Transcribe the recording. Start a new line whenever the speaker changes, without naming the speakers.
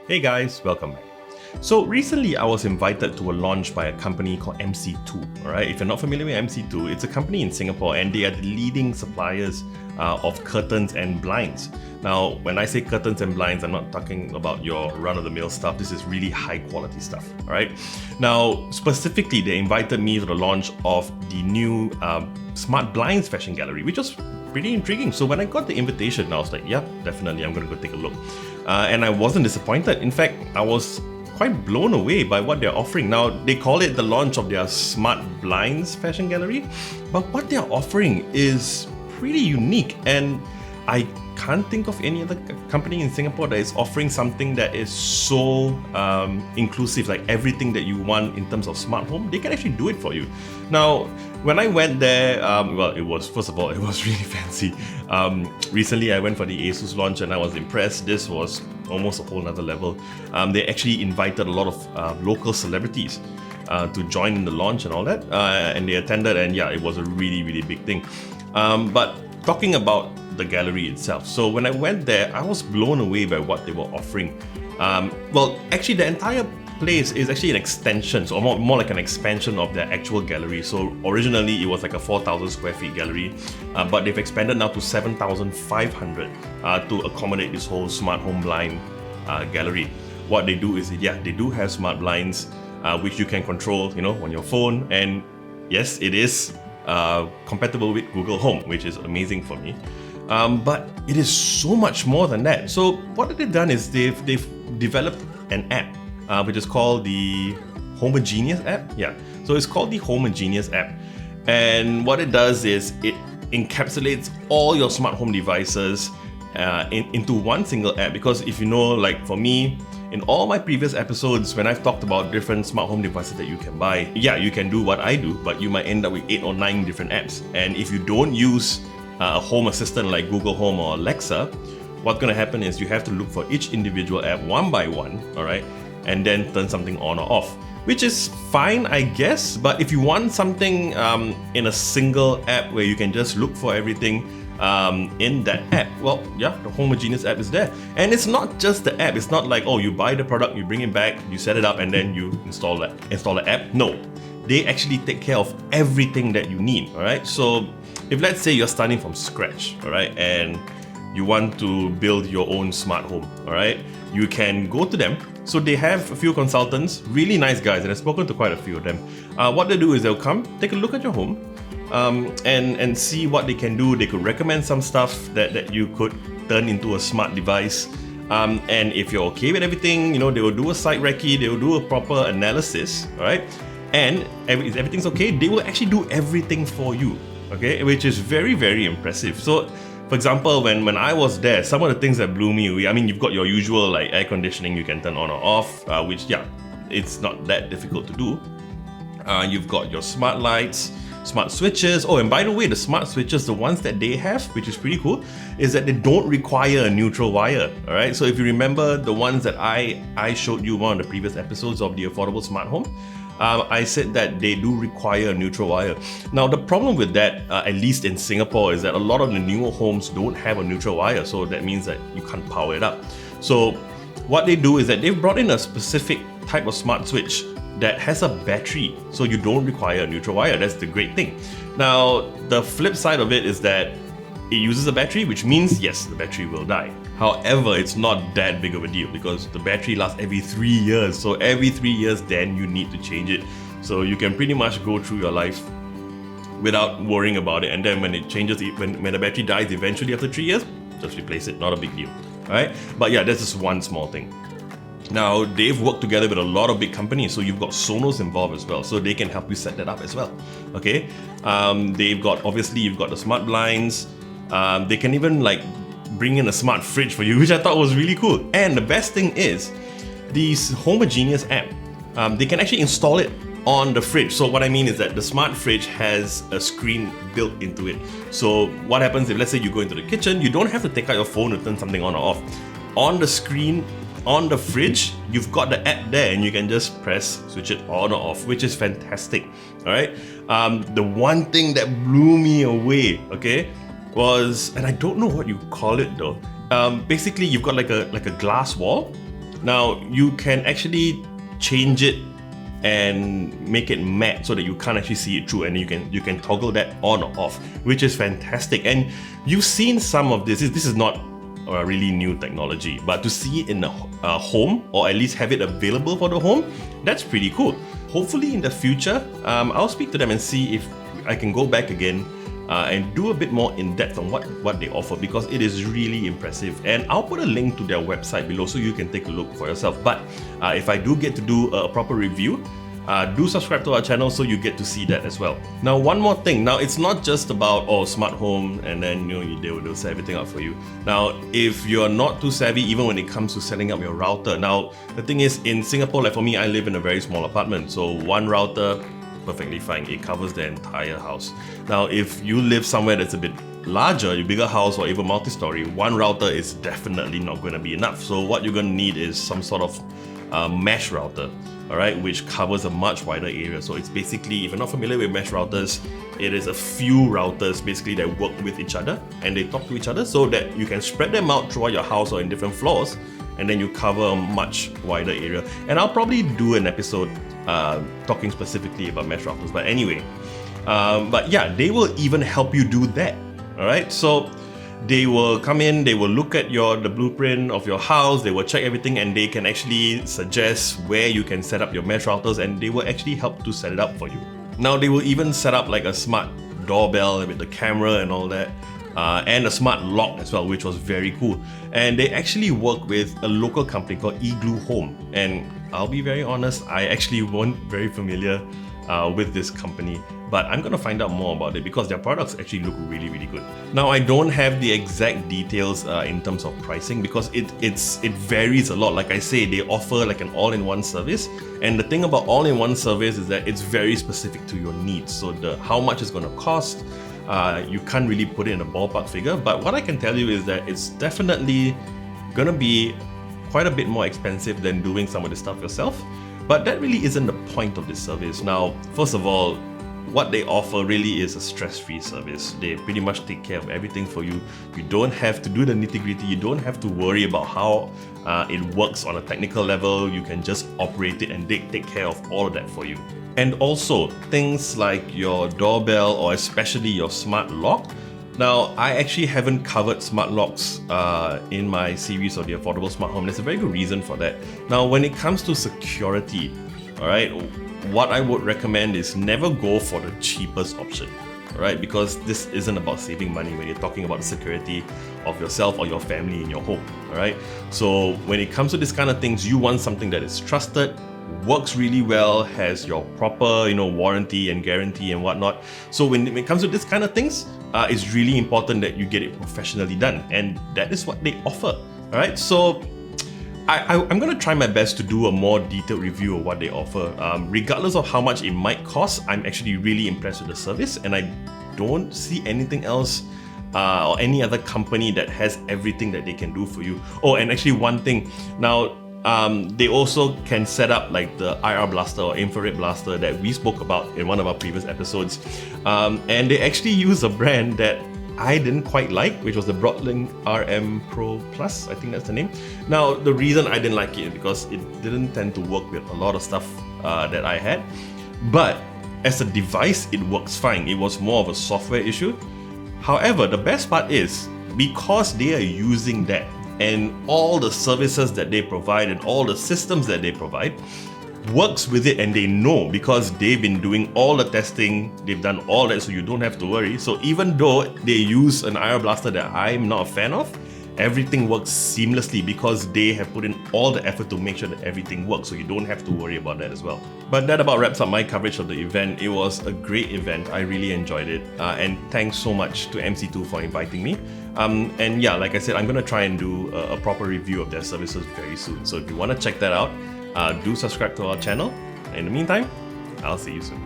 Hey guys, welcome back. So recently I was invited to a launch by a company called mc.2. Alright, if you're not familiar with mc.2, it's a company in Singapore and they are the leading suppliers of curtains and blinds. Now, when I say curtains and blinds, I'm not talking about your run-of-the-mill stuff. This is really high-quality stuff. Alright. Now, specifically, they invited me to the launch of the new Smart Blinds Fashion Gallery, which was pretty intriguing. So when I got the invitation, I was like, yeah, definitely, I'm going to go take a look. And I wasn't disappointed. In fact, I was quite blown away by what they're offering. Now, they call it the launch of their Smart Blinds Fashion Gallery, but what they're offering is pretty unique, and I can't think of any other company in Singapore that is offering something that is so inclusive, like everything that you want in terms of smart home, they can actually do it for you. Now, when I went there, first of all, it was really fancy. Recently, I went for the ASUS launch and I was impressed. This was almost a whole nother level. They actually invited a lot of local celebrities to join in the launch and all that, and they attended, and yeah, it was a really, really big thing. But talking about the gallery itself, so when I went there, I was blown away by what they were offering. Actually, the entire place is actually an extension, so more like an expansion of their actual gallery. So originally it was like a 4,000 square feet gallery, but they've expanded now to 7,500 to accommodate this whole smart home blind gallery. What they do is, they do have smart blinds which you can control, on your phone, and yes, it is compatible with Google Home, which is amazing for me. But it is so much more than that. So what they've done is they've developed an app which is called the Homogeneous App. Yeah, so it's called the Homogeneous App, and what it does is it encapsulates all your smart home devices into one single app. Because if you know, like for me, in all my previous episodes, when I've talked about different smart home devices that you can buy, yeah, you can do what I do, but you might end up with 8 or 9 different apps. And if you don't use a home assistant like Google Home or Alexa, what's going to happen is you have to look for each individual app one by one, all right, and then turn something on or off, which is fine, I guess. But if you want something in a single app where you can just look for everything in that app, well, yeah, the Homogeneous App is there. And it's not just the app. It's not like, oh, you buy the product, you bring it back, you set it up, and then you install the app. No, they actually take care of everything that you need, all right? So if let's say you're starting from scratch, all right, and you want to build your own smart home, all right, you can go to them. So they have a few consultants, really nice guys, and I've spoken to quite a few of them. What they do is they'll come, take a look at your home, and see what they can do. They could recommend some stuff that you could turn into a smart device. And if you're okay with everything, they will do a site recce, they will do a proper analysis, right? And if everything's okay, they will actually do everything for you, okay? Which is very, very impressive. So, for example, when I was there, some of the things that blew me away, I mean, you've got your usual like air conditioning you can turn on or off, which, yeah, it's not that difficult to do. You've got your smart lights, smart switches. Oh, and by the way, the smart switches, the ones that they have, which is pretty cool, is that they don't require a neutral wire, all right? So if you remember the ones that I showed you in one of the previous episodes of the Affordable Smart Home, I said that they do require a neutral wire. Now, the problem with that, at least in Singapore, is that a lot of the newer homes don't have a neutral wire, so that means that you can't power it up. So what they do is that they've brought in a specific type of smart switch that has a battery, so you don't require a neutral wire. That's the great thing. Now, the flip side of it is that it uses a battery, which means, yes, the battery will die. However, it's not that big of a deal because the battery lasts every 3 years. So every 3 years, then you need to change it. So you can pretty much go through your life without worrying about it. And then when it changes, when the battery dies eventually after 3 years, just replace it. Not a big deal, right? But yeah, that's just one small thing. Now, they've worked together with a lot of big companies, so you've got Sonos involved as well, so they can help you set that up as well, okay? Obviously, you've got the smart blinds. They can even like bring in a smart fridge for you, which I thought was really cool. And the best thing is, this Homogeneous app, they can actually install it on the fridge. So what I mean is that the smart fridge has a screen built into it. So what happens if, let's say, you go into the kitchen, you don't have to take out your phone to turn something on or off. On the screen, on the fridge, you've got the app there and you can just switch it on or off, which is fantastic. All right. The one thing that blew me away, okay, was, and I don't know what you call it though. Basically, you've got like a glass wall. Now you can actually change it and make it matte so that you can't actually see it through, and you can toggle that on or off, which is fantastic. And you've seen some of this. This is not a really new technology, but to see it in a home, or at least have it available for the home, that's pretty cool. Hopefully in the future, I'll speak to them and see if I can go back again and do a bit more in depth on what they offer, because it is really impressive. And I'll put a link to their website below so you can take a look for yourself. But if I do get to do a proper review, do subscribe to our channel so you get to see that as well. Now, one more thing. Now, it's not just about smart home and then they'll set everything up for you. Now, if you're not too savvy, even when it comes to setting up your router. Now, the thing is, in Singapore, like for me, I live in a very small apartment, so one router, perfectly fine. It covers the entire house. Now, if you live somewhere that's a bit larger, a bigger house, or even multi-story, one router is definitely not going to be enough. So what you're going to need is some sort of mesh router, all right, which covers a much wider area. So it's basically, if you're not familiar with mesh routers, it is a few routers basically that work with each other and they talk to each other so that you can spread them out throughout your house or in different floors, and then you cover a much wider area. And I'll probably do an episode talking specifically about mesh routers. But anyway, but yeah, they will even help you do that. All right, so they will come in, they will look at the blueprint of your house, they will check everything, and they can actually suggest where you can set up your mesh routers, and they will actually help to set it up for you. Now, they will even set up like a smart doorbell with the camera and all that, and a smart lock as well, which was very cool. And they actually work with a local company called Igloo Home. And I'll be very honest, I actually weren't very familiar with this company, but I'm gonna find out more about it because their products actually look really, really good. Now, I don't have the exact details in terms of pricing because it varies a lot. Like I say, they offer like an all-in-one service, and the thing about all-in-one service is that it's very specific to your needs. So how much it's gonna cost, you can't really put it in a ballpark figure, but what I can tell you is that it's definitely gonna be quite a bit more expensive than doing some of the stuff yourself. But that really isn't the point of this service. Now, first of all, what they offer really is a stress-free service. They pretty much take care of everything for you. You don't have to do the nitty-gritty. You don't have to worry about how it works on a technical level. You can just operate it and they take care of all of that for you. And also, things like your doorbell or especially your smart lock. Now, I actually haven't covered smart locks in my series of the Affordable Smart Home. There's a very good reason for that. Now, when it comes to security, all right, what I would recommend is never go for the cheapest option, all right? Because this isn't about saving money when you're talking about the security of yourself or your family in your home, all right? So when it comes to this kind of things, you want something that is trusted, works really well, has your proper, warranty and guarantee and whatnot. So when it comes to this kind of things, it's really important that you get it professionally done, and that is what they offer. All right, so I'm gonna try my best to do a more detailed review of what they offer. Regardless of how much it might cost, I'm actually really impressed with the service, and I don't see anything else or any other company that has everything that they can do for you. Oh, and actually one thing now. They also can set up like the IR blaster or infrared blaster that we spoke about in one of our previous episodes. And they actually use a brand that I didn't quite like, which was the Broadlink RM Pro Plus, I think that's the name. Now, the reason I didn't like it is because it didn't tend to work with a lot of stuff that I had. But as a device, it works fine. It was more of a software issue. However, the best part is because they are using that, and all the services that they provide and all the systems that they provide works with it, and they know because they've been doing all the testing, they've done all that, so you don't have to worry. So even though they use an IR blaster that I'm not a fan of, everything works seamlessly because they have put in all the effort to make sure that everything works, so you don't have to worry about that as well. But that about wraps up my coverage of the event. It was a great event. I really enjoyed it, and thanks so much to MC2 for inviting me. And yeah, like I said, I'm gonna try and do a proper review of their services very soon. So if you want to check that out, do subscribe to our channel. In the meantime, I'll see you soon.